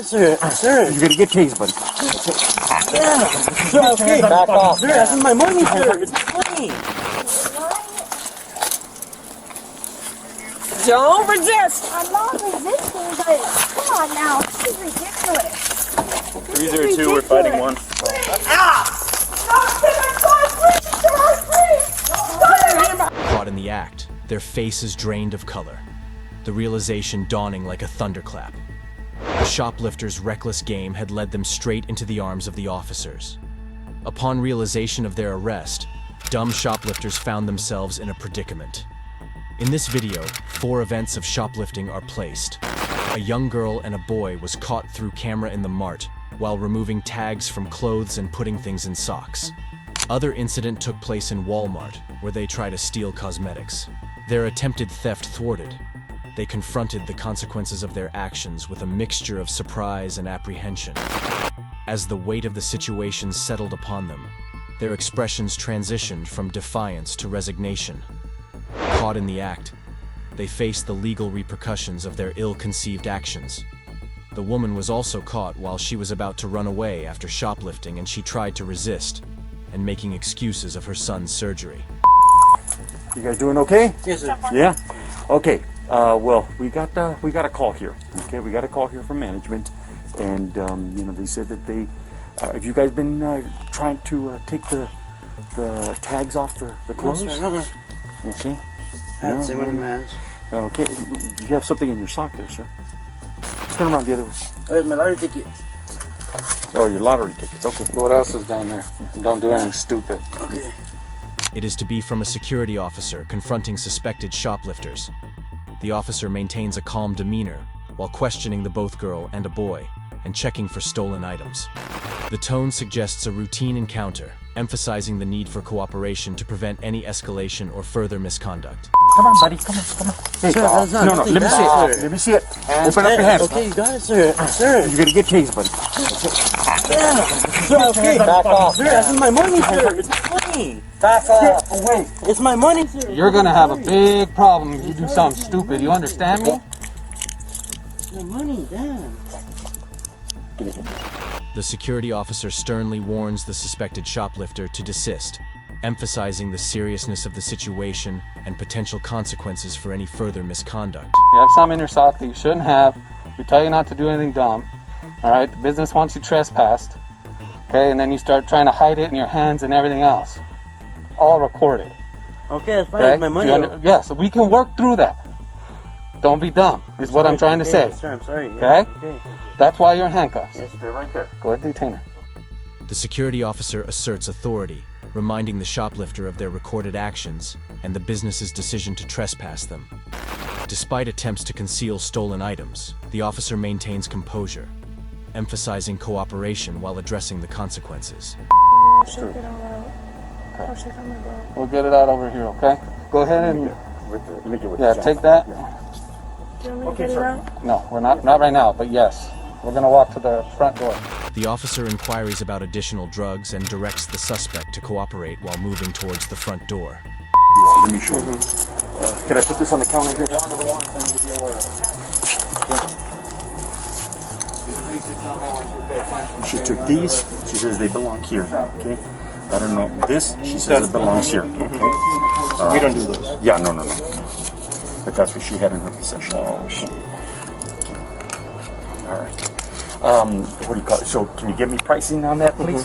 Sir, you're gonna get tased, buddy. yeah. Sir, okay. Back off. Sir, that's my money, sir. It's my money. Don't resist. I'm not resisting, but come on now. This is ridiculous. 302, we're fighting one. Caught in the act, their faces drained of color, the realization dawning like a thunderclap. The shoplifters' reckless game had led them straight into the arms of the officers. Upon realization of their arrest, dumb shoplifters found themselves in a predicament. In this video, 4 events of shoplifting are placed. A young girl and a boy was caught through camera in the mart while removing tags from clothes and putting things in socks. Other incident took place in Walmart, where they try to steal cosmetics. Their attempted theft thwarted. They confronted the consequences of their actions with a mixture of surprise and apprehension. As the weight of the situation settled upon them, their expressions transitioned from defiance to resignation. Caught in the act, they faced the legal repercussions of their ill-conceived actions. The woman was also caught while she was about to run away after shoplifting, and she tried to resist and making excuses of her son's surgery. You guys doing okay? Yes, sir. Yeah? Okay. Well, we got a call here. Okay, we got a call here from management, and you know, they said that they have you guys been trying to take the tags off the clothes? Okay. That's it, one man. Okay. You have something in your sock there, sir. Turn around the other way. Where's my lottery ticket? Oh, your lottery tickets. Okay. What else is down there? Don't do anything stupid. Okay. It is to be from a security officer confronting suspected shoplifters. The officer maintains a calm demeanor while questioning the both girl and a boy and checking for stolen items. The tone suggests a routine encounter, emphasizing the need for cooperation to prevent any escalation or further misconduct. Come on, buddy. Come on. Hey, Sir, that's not no, nothing let me see bad, it. sir. Let me see it. Open up your hands. Okay, you got it, sir. Sir. You're gonna get tased, buddy. Yeah. Sir, okay. Back off. Sir, that's my money, sir. It's my money. Back off. Away. It's my money, sir. You're gonna have a big problem if you do something stupid. You understand me? It's my money, damn. The security officer sternly warns the suspected shoplifter to desist, emphasizing the seriousness of the situation and potential consequences for any further misconduct. You have something in your sock that you shouldn't have. We tell you not to do anything dumb. All right, the business wants you trespassed. Okay, and then you start trying to hide it in your hands and everything else. All recorded. Okay, that's fine. Okay? It's my money. Yeah, so we can work through that. Don't be dumb, is what I'm trying to say. Yes, sir, I'm sorry. Okay? Okay. That's why you're in handcuffs. Yes, sir, right there. Go ahead, detain her. The security officer asserts authority, reminding the shoplifter of their recorded actions and the business's decision to trespass them. Despite attempts to conceal stolen items, the officer maintains composure, emphasizing cooperation while addressing the consequences. We'll get it out over here, okay? Go ahead and take that. Okay, sir. No, we're not right now, but yes. We're gonna walk to the front door. The officer inquires about additional drugs and directs the suspect to cooperate while moving towards the front door. Let me show you. Can I put this on the counter here? She took these. She says they belong here. Okay. I don't know. This, she says it belongs here. Okay. We don't do those. Yeah, no. But that's what she had in her possession. Oh, shit. All right. What do you call it? So, can you give me pricing on that, please?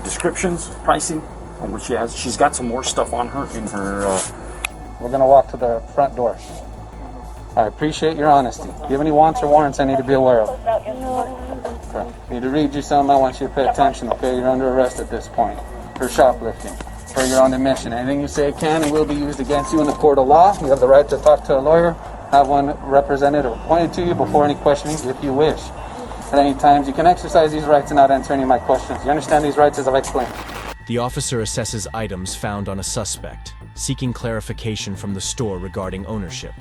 Descriptions, pricing on what she has. She's got some more stuff on her in her. We're gonna walk to the front door. I appreciate your honesty. Do you have any wants or warrants I need to be aware of? Okay. I need to read you some. I want you to pay attention. Okay, you're under arrest at this point for shoplifting. For your own admission. Anything you say can and will be used against you in the court of law. You have the right to talk to a lawyer, have one represented or appointed to you before any questioning if you wish. At any times, you can exercise these rights and not answer any of my questions. You understand these rights as I've explained? The officer assesses items found on a suspect, seeking clarification from the store regarding ownership.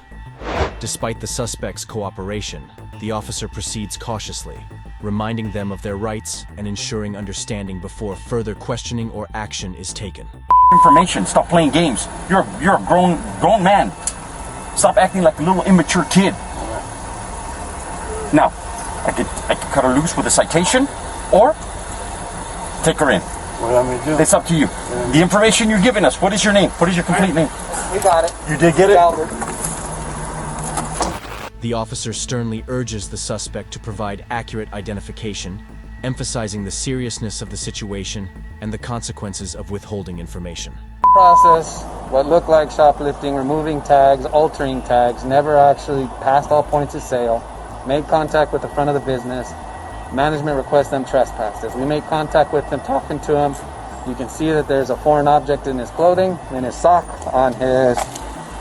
Despite the suspect's cooperation, the officer proceeds cautiously, reminding them of their rights and ensuring understanding before further questioning or action is taken. Information. Stop playing games. You're a grown man. Stop acting like a little immature kid. Now, I could cut her loose with a citation, or take her in. What do you want me to do? It's up to you. The information you're giving us. What is your name? What is your complete name? We got it. You did get it? Albert. The officer sternly urges the suspect to provide accurate identification, emphasizing the seriousness of the situation and the consequences of withholding information. Process, what looked like shoplifting, removing tags, altering tags, never actually passed all points of sale, made contact with the front of the business. Management requests them trespassed. As we make contact with them, talking to him, you can see that there's a foreign object in his clothing, in his sock, on his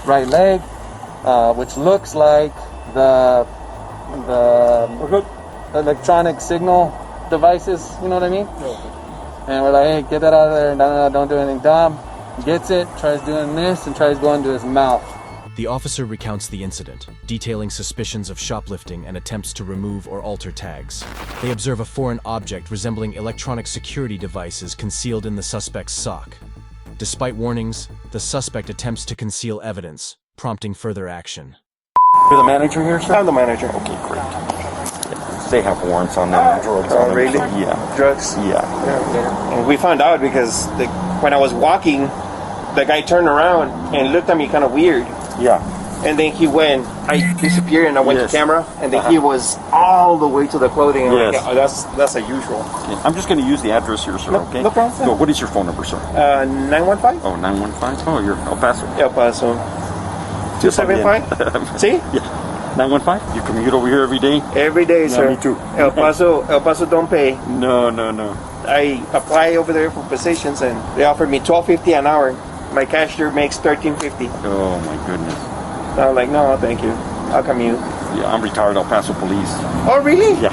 right leg, which looks like the electronic signal devices, you know what I mean? And we're like, hey, get that out of there, no, don't do anything dumb. Gets it, tries doing this, and tries going to his mouth. The officer recounts the incident, detailing suspicions of shoplifting and attempts to remove or alter tags. They observe a foreign object resembling electronic security devices concealed in the suspect's sock. Despite warnings, the suspect attempts to conceal evidence, prompting further action. You're the manager here, sir? I'm the manager. Okay, great. They have warrants on them, drugs on them. Really? Yeah. Drugs? Yeah. And we found out because when I was walking, the guy turned around and looked at me kind of weird. Yeah. And then I disappeared and I went Yes. to camera, and then he was all the way to the clothing. And Yes. I'm like, that's unusual. Yeah. I'm just going to use the address here, sir, okay? no problem. So what is your phone number, sir? 915? Oh, 915? Oh, you're El Paso. El Paso. 275? See? Yeah. 915? You commute over here every day? Every day, sir. me too. El Paso don't pay. No. I apply over there for positions and they offered me $12.50 an hour. My cashier makes $13.50. Oh, my goodness. So I'm like, no, thank you. I'll commute. Yeah, I'm retired El Paso police. Oh, really? Yeah.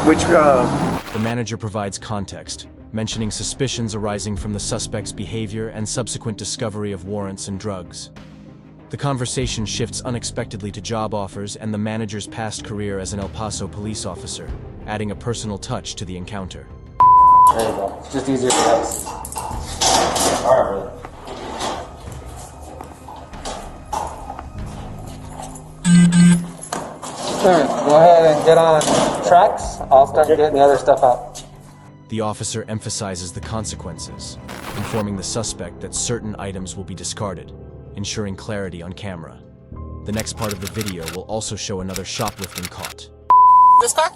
Which, The manager provides context, mentioning suspicions arising from the suspect's behavior and subsequent discovery of warrants and drugs. The conversation shifts unexpectedly to job offers and the manager's past career as an El Paso police officer, adding a personal touch to the encounter. There you go. It's just easier for us. All right, brother. Sure, go ahead and get on tracks. I'll start getting the other stuff out. The officer emphasizes the consequences, informing the suspect that certain items will be discarded, ensuring clarity on camera. The next part of the video will also show another shoplifting caught. This car?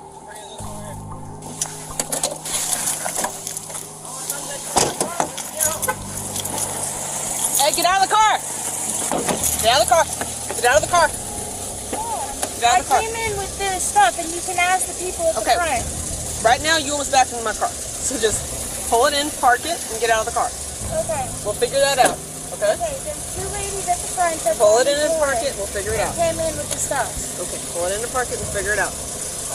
Hey, get out of the car! Get out of the car! Get out of the car! Get out I of the car. came in with this stuff, and you can ask the people at the Okay. front. Right now, you almost backed into my car. So just pull it in, park it, and get out of the car. Okay. We'll figure that out. Okay? Okay, there's two ladies at the front. That Pull it in and before park it, we'll figure it out. came in with the stuff. Okay, pull it in and park it, we'll figure it out.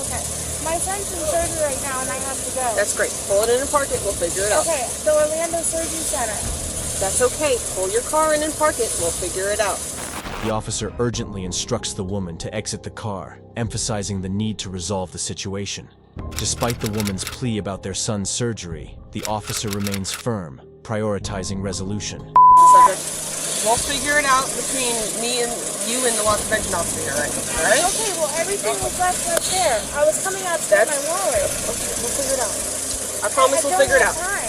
Okay. My son's in surgery right now, and I have to go. That's great. Pull it in and park it, we'll figure it out. Okay, the Orlando Surgery Center. That's okay. Pull your car in and park it, we'll figure it out. The officer urgently instructs the woman to exit the car, emphasizing the need to resolve the situation. Despite the woman's plea about their son's surgery, the officer remains firm, prioritizing resolution. Subject. We'll figure it out between me and you and the loss prevention officer here, right? All right? Okay, well, everything was left right there. I was coming out to get my wallet. Okay, we'll figure it out. I promise we'll figure it out. Time.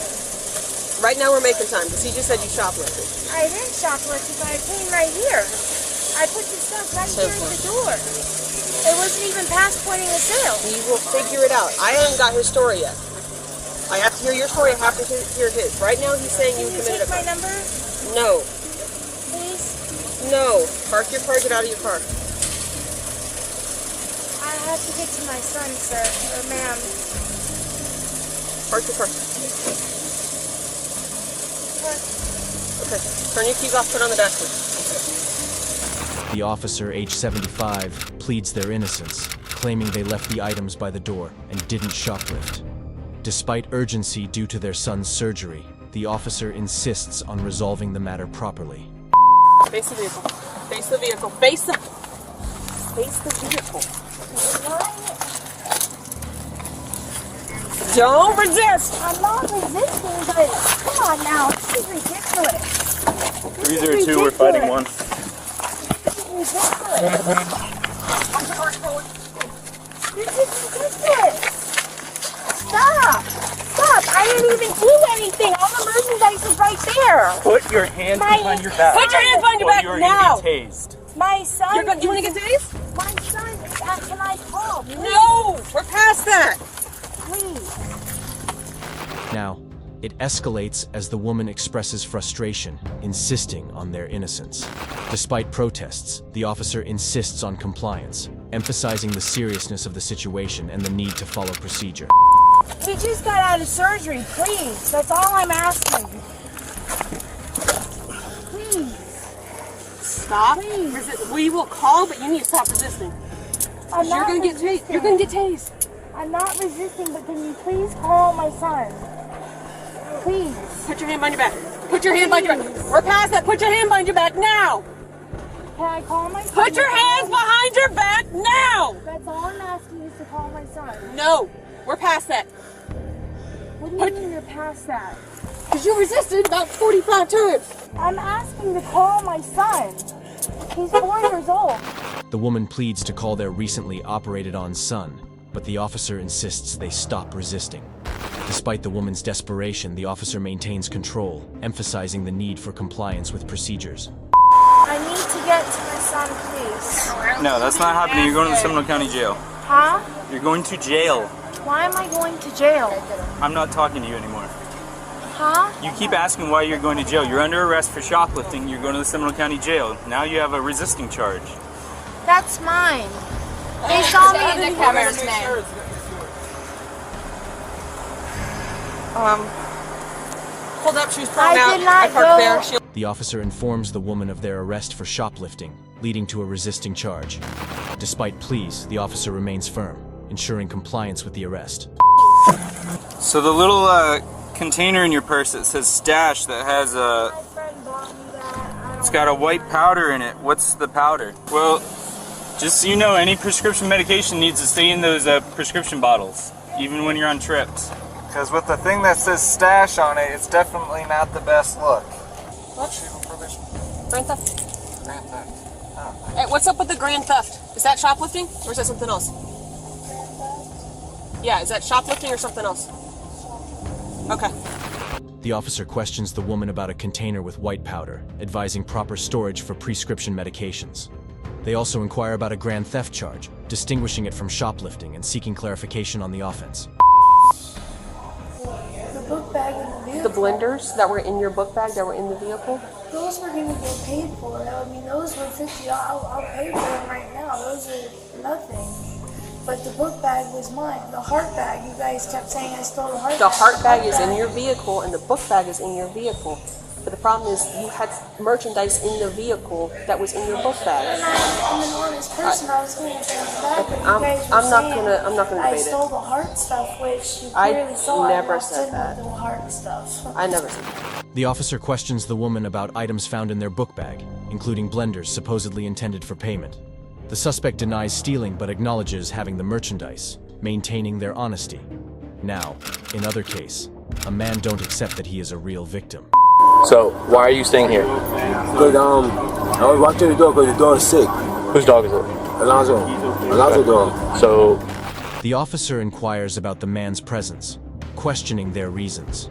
Right now we're making time, because he just said you shoplifted. I didn't shoplift because I came right here. I put your stuff right here at the door. It wasn't even past pointing of sale. We will figure it out. I haven't got his story yet. I have to hear your story, I have to hear his. Right now he's saying you Can you committed take my a crime. number, No. please? No. Park your car, get out of your car. I have to get to my son, sir, or ma'am. Park your car. Okay. Turn your keys off, put on the dashboard. The officer, age 75, pleads their innocence, claiming they left the items by the door and didn't shoplift. Despite urgency due to their son's surgery, the officer insists on resolving the matter properly. Face the vehicle. Face the vehicle. Face the vehicle. Don't resist! I'm not resisting, but come on now. This is ridiculous. 302, we're fighting one. This is ridiculous. This is ridiculous. Stop. Stop. I didn't even do anything. All the merchandise is right there. Put your hands behind your back. Put your hands behind your back Or you're now. gonna get tased. My son. You want to get tased? My son is at, can I call? No, we're past that. Please. Now, it escalates as the woman expresses frustration, insisting on their innocence. Despite protests, the officer insists on compliance, emphasizing the seriousness of the situation and the need to follow procedure. He just got out of surgery, please. That's all I'm asking. Please. Stop. Please. We will call, but you need to stop resisting. You're gonna get tased. You're gonna get tased. I'm not resisting, but can you please call my son? Please. Put your hand behind your back. Put your hand behind your back. We're past that. Put your hand behind your back now. Can I call my son? Put your hands behind your back now. That's all I'm asking is to call my son. No, we're past that. What do you mean you're past that? Because you resisted about 45 times. I'm asking to call my son. He's 4 years old. The woman pleads to call their recently operated-on son, but the officer insists they stop resisting. Despite the woman's desperation, the officer maintains control, emphasizing the need for compliance with procedures. I need to get to my son, please. No, that's not happening. You're going to the Seminole County Jail. Huh? You're going to jail. Why am I going to jail? I'm not talking to you anymore. Huh? You keep asking why you're going to jail. You're under arrest for shoplifting. You're going to the Seminole County Jail. Now you have a resisting charge. That's mine. They saw me in the camera's name. Hold up, she was pulling out. I did not parked go. there. She The officer informs the woman of their arrest for shoplifting, leading to a resisting charge. Despite pleas, the officer remains firm, ensuring compliance with the arrest. So the little container in your purse that says stash that has a... My friend bought me that. It's got a white powder in it. What's the powder? Well, just so you know, any prescription medication needs to stay in those prescription bottles, even when you're on trips. Because with the thing that says stash on it, it's definitely not the best look. What? Grand theft. Hey, what's up with the grand theft? Is that shoplifting or is that something else? Yeah, is that shoplifting or something else? Okay. The officer questions the woman about a container with white powder, advising proper storage for prescription medications. They also inquire about a grand theft charge, distinguishing it from shoplifting and seeking clarification on the offense. The book bag in the vehicle. The blenders that were in your book bag that were in the vehicle? Those were going to get paid for. I mean, those were $50. I'll pay for them right now. Those are nothing. But the book bag was mine. The heart bag, you guys kept saying I stole the heart bag. The heart bag is in your vehicle and the book bag is in your vehicle. But the problem is you had merchandise in the vehicle that was in your book bag. And I'm an honest person. I was going to take it back, but you I'm guys were not saying gonna I debate stole it. the heart stuff, which you I clearly saw. never I walked said in that. with the heart stuff. I never said that. The officer questions the woman about items found in their book bag, including blenders supposedly intended for payment. The suspect denies stealing but acknowledges having the merchandise, maintaining their honesty. Now, in other case, a man don't accept that he is a real victim. So, why are you staying here? Because I was watching the dog because the dog is sick. Whose dog is it? Alonzo dog. So, The officer inquires about the man's presence, questioning their reasons.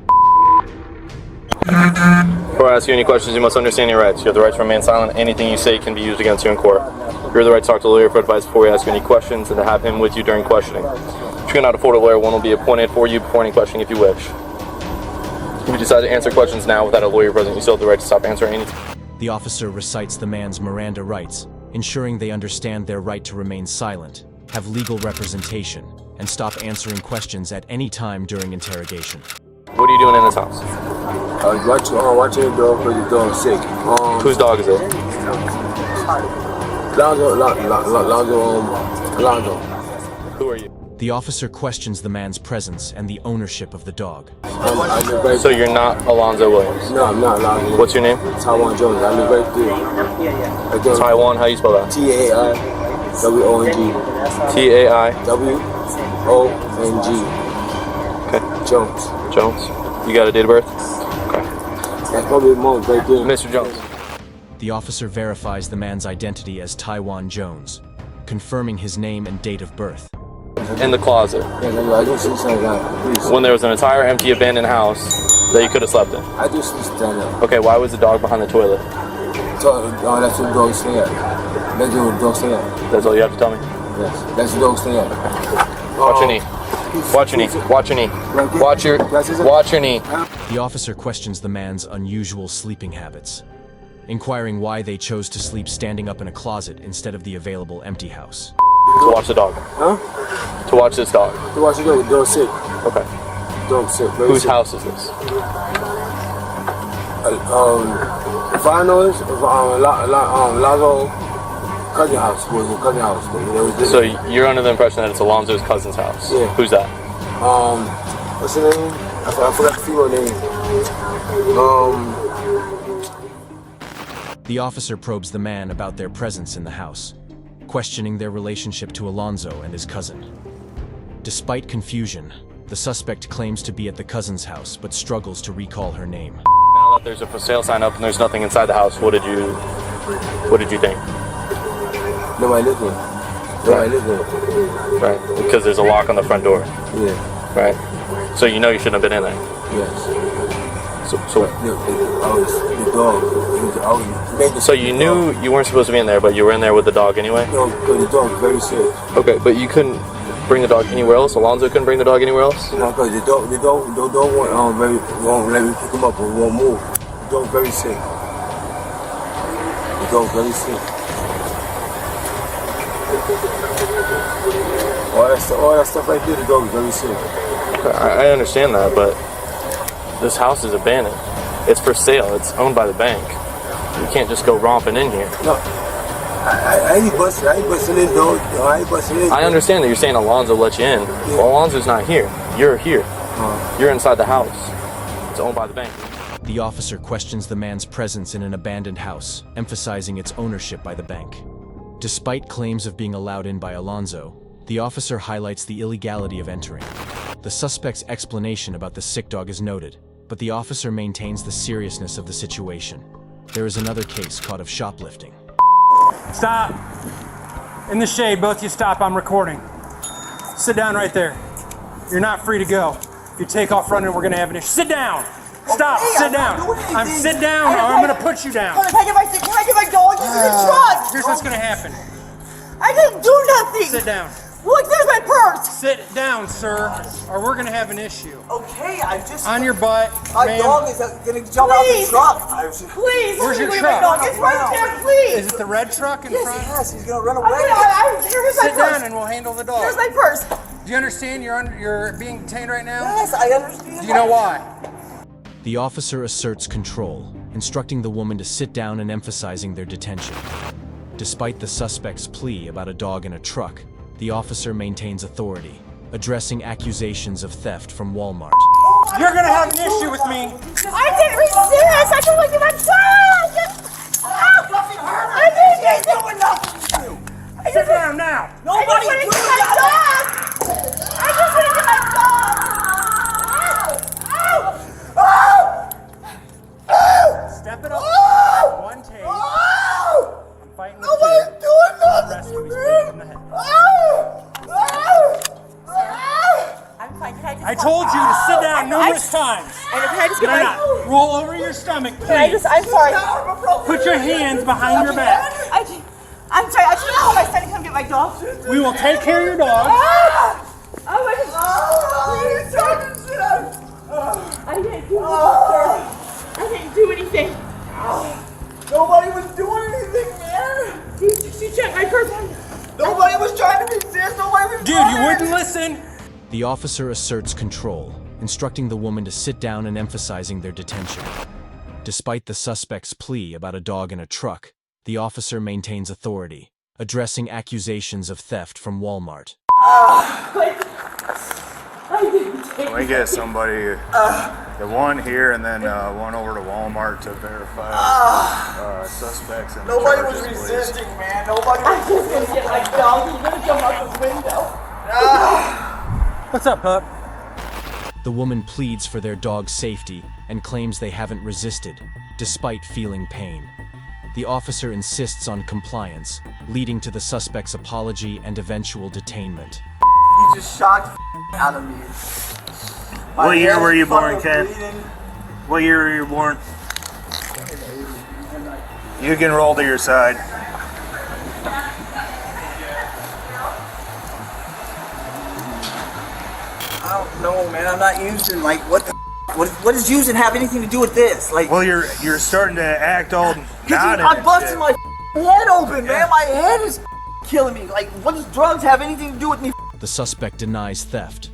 before I ask you any questions, you must understand your rights. You have the right to remain silent. Anything you say can be used against you in court. You have the right to talk to a lawyer for advice before we ask you any questions and to have him with you during questioning. If you cannot afford a lawyer, one will be appointed for you before any questioning if you wish. If you decide to answer questions now without a lawyer present, you still have the right to stop answering any time. The officer recites the man's Miranda rights, ensuring they understand their right to remain silent, have legal representation, and stop answering questions at any time during interrogation. What are you doing in this house? I was watching the dog because the dog is sick. Whose dog is it? Alonzo. Who are you? The officer questions the man's presence and the ownership of the dog. So you're not Alonzo Williams? No, I'm not Alonzo. What's your name? Taiwan Jones. I live right there. Taiwan, how you spell that? Taiwong. Taiwong. Okay. Jones. Jones. You got a date of birth? Okay. That's probably the most right there. Mr. Jones. The officer verifies the man's identity as Taiwan Jones, confirming his name and date of birth. In the closet. Yes, I do see something like this. When there was an entire empty abandoned house that you could have slept in. I do see stand up. Okay, why was the dog behind the toilet? So, that's what the dog stay at. That's what the dog stay at. That's all you have to tell me? Yes, that's the dog stay at. Watch your knee. Watch your knee. Watch your knee. Watch your knee. The officer questions the man's unusual sleeping habits, inquiring why they chose to sleep standing up in a closet instead of the available empty house. To watch the dog. Huh? To watch this dog. To watch the dog. The dog sick. Okay. Dog sick. Whose sick. house is this? If I know this, Lazo cousin house was a cousin house. So you're under the impression that it's Alonzo's cousin's house? Yeah. Who's that? What's her name? I forgot the female name. The officer probes the man about their presence in the house, questioning their relationship to Alonzo and his cousin. Despite confusion, the suspect claims to be at the cousin's house but struggles to recall her name. Now that there's a for sale sign up and there's nothing inside the house, what did you think? Nobody lives there. Nobody lives there. Right, because there's a lock on the front door. Yeah. Right. So you know you shouldn't have been in there. Yes. So you knew you weren't supposed to be in there, but you were in there with the dog anyway? No, because the dog is very sick. Okay, but you couldn't bring the dog anywhere else? Alonzo couldn't bring the dog anywhere else? No, because the dog won't let me pick him up and won't move. The dog very sick. The dog very sick. All that stuff right there, the dog is very sick. I understand that, but this house is abandoned. It's for sale. It's owned by the bank. You can't just go romping in here. No, I ain't busting in, dog. I ain't busting in. I understand that you're saying Alonzo let you in. Yeah. Well, Alonzo's not here. You're here. You're inside the house. It's owned by the bank. The officer questions the man's presence in an abandoned house, emphasizing its ownership by the bank. Despite claims of being allowed in by Alonzo, the officer highlights the illegality of entering. The suspect's explanation about the sick dog is noted, but the officer maintains the seriousness of the situation. There is another case caught of shoplifting. Stop. In the shade, both you stop, I'm recording. Sit down right there. You're not free to go. If you take off running, we're gonna have an issue. Sit down. Stop, Okay, sit down. I'm sit down or I'm gonna put you down. Can I get my dog into the truck? Here's what's gonna happen. I didn't do nothing. Sit down. Look, there's my purse. Sit down, sir, or we're gonna have an issue. Okay, I just... On your butt, my ma'am. dog is gonna jump out the truck. Please, where's your leave truck? my dog. It's right there, please. Is it the red truck in front? Yes, he's gonna run away. Here's my Sit purse. down and we'll handle the dog. Here's my purse. Do you understand you're being detained right now? Yes, I understand. Do you know why? The officer asserts control, instructing the woman to sit down and emphasizing their detention. Despite the suspect's plea about a dog in a truck, the officer maintains authority, addressing accusations of theft from Walmart. You're gonna have an issue with me. I didn't resist. I told you my dog. Nothing hurt. I didn't do nothing. Sit down now. Nobody do my dog. I just want to get my dog. Step it up. One take. I'm fighting with Nobody's doing nothing. Rest of me straight from the head. I told you to sit down numerous times. And can I just get my... Roll over your stomach, please. I'm sorry. Put your hands behind your back. I'm sorry. I just want my son to come get my dog. We will take care of your dog. Oh my God. I didn't do anything. I didn't do anything. Nobody was doing anything, man. You checked my purse. Nobody was trying to resist. Nobody was Dude, you wouldn't listen. The officer asserts control, instructing the woman to sit down and emphasizing their detention. Despite the suspect's plea about a dog in a truck, the officer maintains authority, addressing accusations of theft from Walmart. Can we get somebody, the one here and then one over to Walmart to verify suspects and Nobody charges, was please. resisting, man. Nobody was just gonna get my dog. He's gonna jump out the window. What's up, pup? The woman pleads for their dog's safety and claims they haven't resisted, despite feeling pain. The officer insists on compliance, leading to the suspect's apology and eventual detainment. You just shocked out of me. What year were you born, Ken? What year were you born? You can roll to your side. I don't know, man. I'm not using like what does using have anything to do with this? Like, well, you're starting to act all nodded. I'm busting my head open, man. My head is killing me. Like, what does drugs have anything to do with me? The suspect denies theft,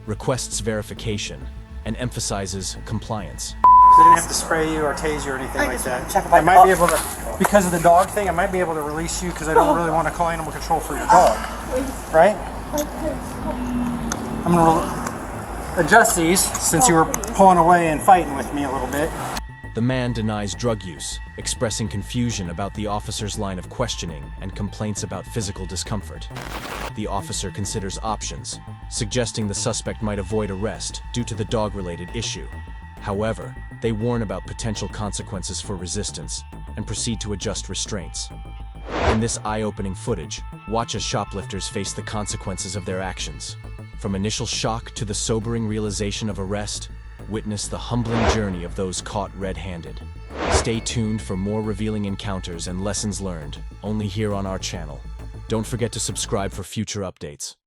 requests verification, and emphasizes compliance. They didn't have to spray you or tase you or anything like that. I might be able to, because of the dog thing, I might be able to release you because I don't really want to call animal control for your dog. Right? I'm going to adjust these since you were pulling away and fighting with me a little bit. The man denies drug use, expressing confusion about the officer's line of questioning and complaints about physical discomfort. The officer considers options, suggesting the suspect might avoid arrest due to the dog-related issue. However, they warn about potential consequences for resistance and proceed to adjust restraints. In this eye-opening footage, watch as shoplifters face the consequences of their actions. From initial shock to the sobering realization of arrest, witness the humbling journey of those caught red-handed. Stay tuned for more revealing encounters and lessons learned, only here on our channel. Don't forget to subscribe for future updates.